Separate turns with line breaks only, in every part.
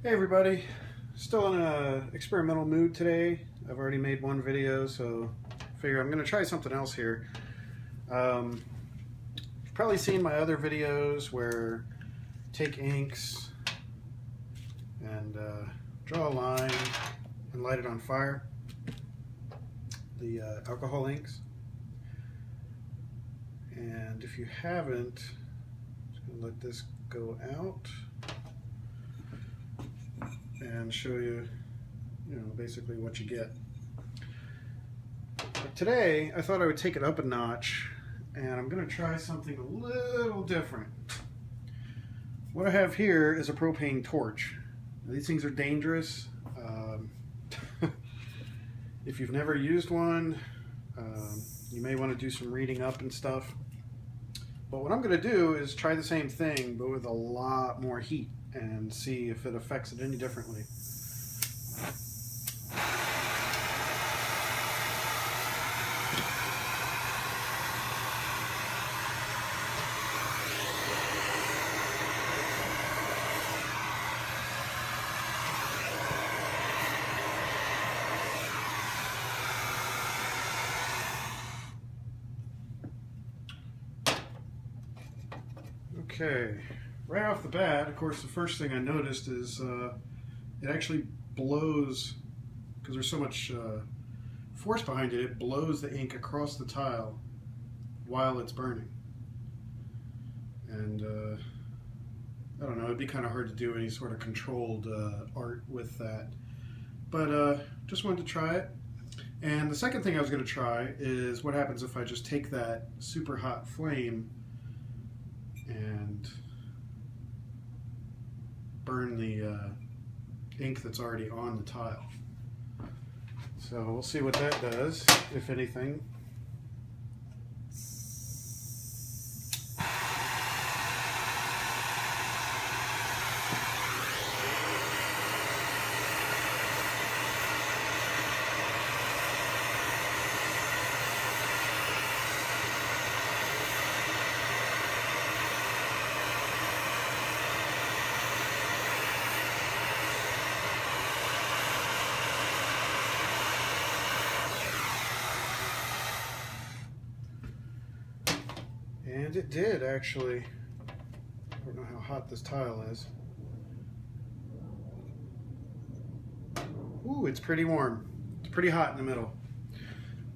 Hey everybody, still in an experimental mood today. I've already made one video, so I figure I'm going to try something else here. You've probably seen my other videos where I take inks and draw a line and light it on fire. The alcohol inks. And if you haven't, I'm just going to let this go out and show you, basically what you get. But today, I thought I would take it up a notch, and I'm going to try something a little different. What I have here is a propane torch. Now, these things are dangerous. If you've never used one, you may want to do some reading up and stuff. But what I'm going to do is try the same thing, but with a lot more heat, and see if it affects it any differently. Okay, right off the bat, of course, the first thing I noticed is it actually blows, because there's so much force behind it, it blows the ink across the tile while it's burning. And I don't know, it'd be kind of hard to do any sort of controlled art with that. But just wanted to try it. And the second thing I was going to try is what happens if I just take that super hot flame and burn the ink that's already on the tile. So we'll see what that does, if anything. And it did, actually. I don't know how hot this tile is. Ooh, it's pretty warm. It's pretty hot in the middle.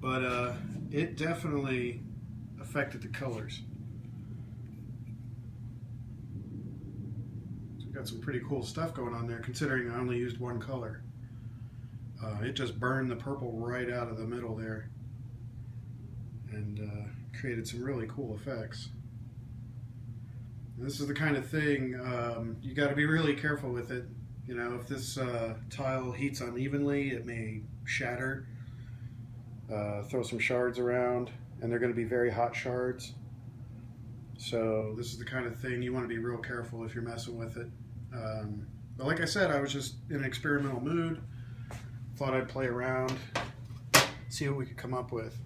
But it definitely affected the colors. So we've got some pretty cool stuff going on there, considering I only used one color. It just burned the purple right out of the middle there. And created some really cool effects. And this is the kind of thing you got to be really careful with it. You know, if this tile heats unevenly, it may shatter, throw some shards around, and they're going to be very hot shards. So this is the kind of thing you want to be real careful if you're messing with it. But like I said, I was just in an experimental mood. Thought I'd play around, see what we could come up with.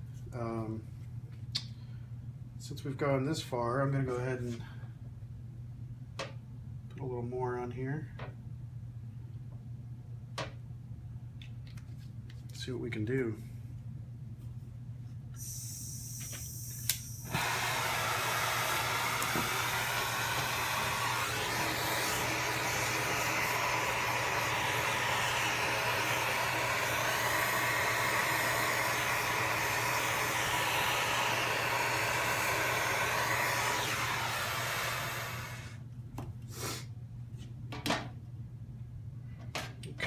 Since we've gone this far, I'm going to go ahead and put a little more on here. See what we can do.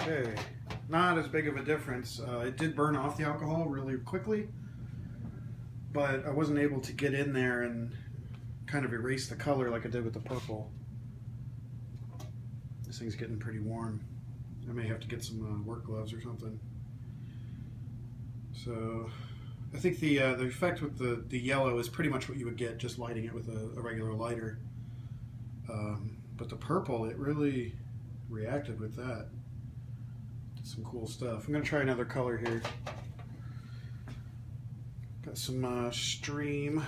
Okay, not as big of a difference. It did burn off the alcohol really quickly, but I wasn't able to get in there and kind of erase the color like I did with the purple. This thing's getting pretty warm. I may have to get some work gloves or something. So I think the effect with the yellow is pretty much what you would get just lighting it with a regular lighter. But the purple, it really reacted with that. Some cool stuff. I'm going to try another color here. Got some stream,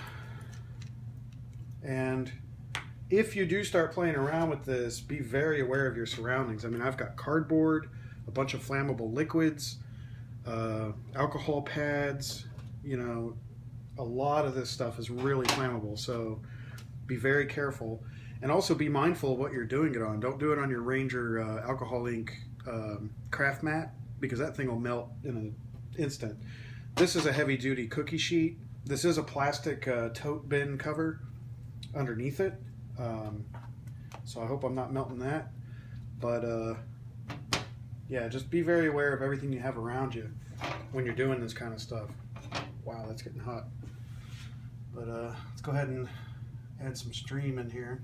and if you do start playing around with this, be very aware of your surroundings. I mean, I've got cardboard, a bunch of flammable liquids, alcohol pads, you know, a lot of this stuff is really flammable, so be very careful. And also be mindful of what you're doing it on. Don't do it on your Ranger Alcohol Ink craft mat, because that thing will melt in an instant. This is a heavy-duty cookie sheet. This is a plastic tote bin cover underneath it. So I hope I'm not melting that. But yeah, just be very aware of everything you have around you when you're doing this kind of stuff. Wow, that's getting hot. But let's go ahead and add some stream in here.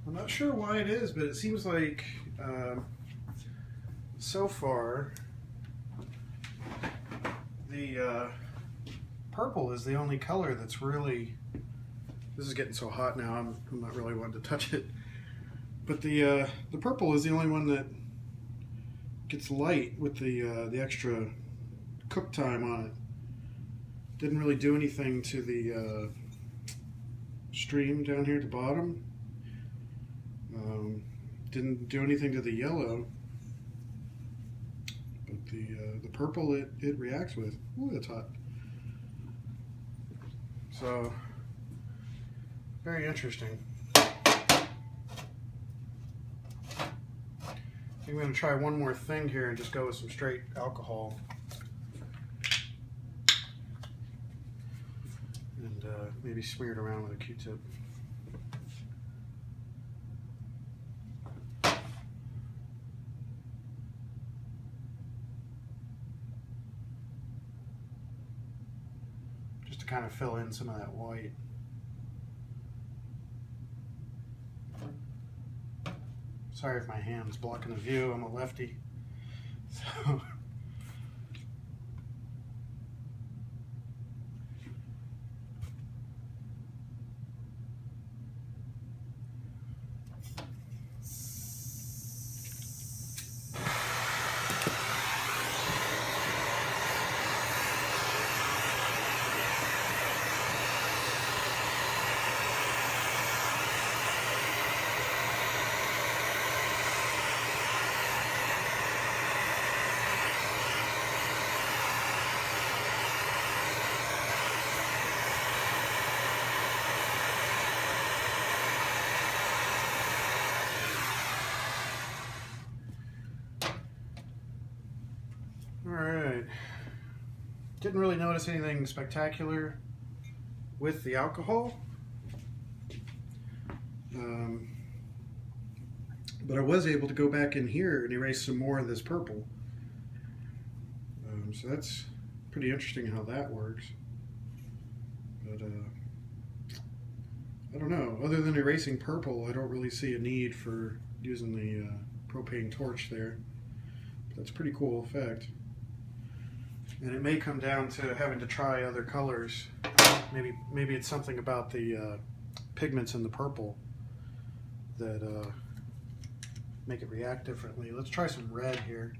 I'm not sure why it is, but it seems like so far the purple is the only color that's really, this is getting so hot now, I'm not really wanting to touch it, but the purple is the only one that gets light with the extra cook time on it. Didn't really do anything to the stream down here at the bottom. Didn't do anything to the yellow, but the purple it reacts with. Ooh, that's hot. So very interesting. I think I'm going to try one more thing here and just go with some straight alcohol. And maybe smear it around with a Q-tip. Just to kind of fill in some of that white. Sorry if my hand's blocking the view, I'm a lefty. So alright, didn't really notice anything spectacular with the alcohol, but I was able to go back in here and erase some more of this purple, so that's pretty interesting how that works. But I don't know, other than erasing purple I don't really see a need for using the propane torch there. But that's a pretty cool effect. And it may come down to having to try other colors. Maybe it's something about the pigments in the purple that make it react differently. Let's try some red here.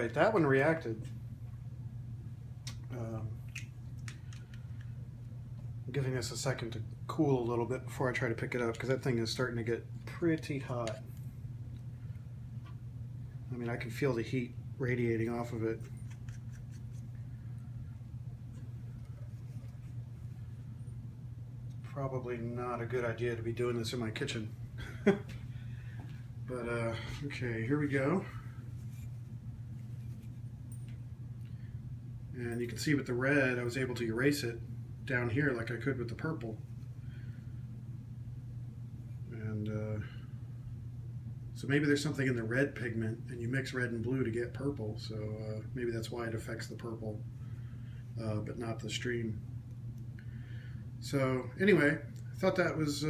right, that one reacted. I'm giving this a second to cool a little bit before I try to pick it up, because that thing is starting to get pretty hot. I mean, I can feel the heat radiating off of it. Probably not a good idea to be doing this in my kitchen. But okay, here we go. And you can see with the red, I was able to erase it down here like I could with the purple. And so maybe there's something in the red pigment, and you mix red and blue to get purple, so maybe that's why it affects the purple, but not the stream. So anyway, I thought that was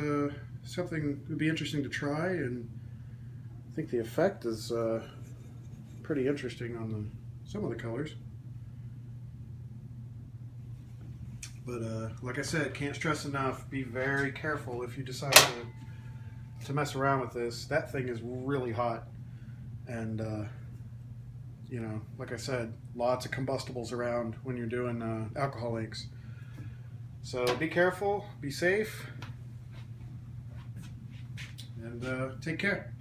something that would be interesting to try, and I think the effect is pretty interesting on some of the colors. But like I said, can't stress enough, be very careful if you decide to mess around with this. That thing is really hot, and you know, like I said, lots of combustibles around when you're doing alcohol inks. So be careful, be safe, and take care.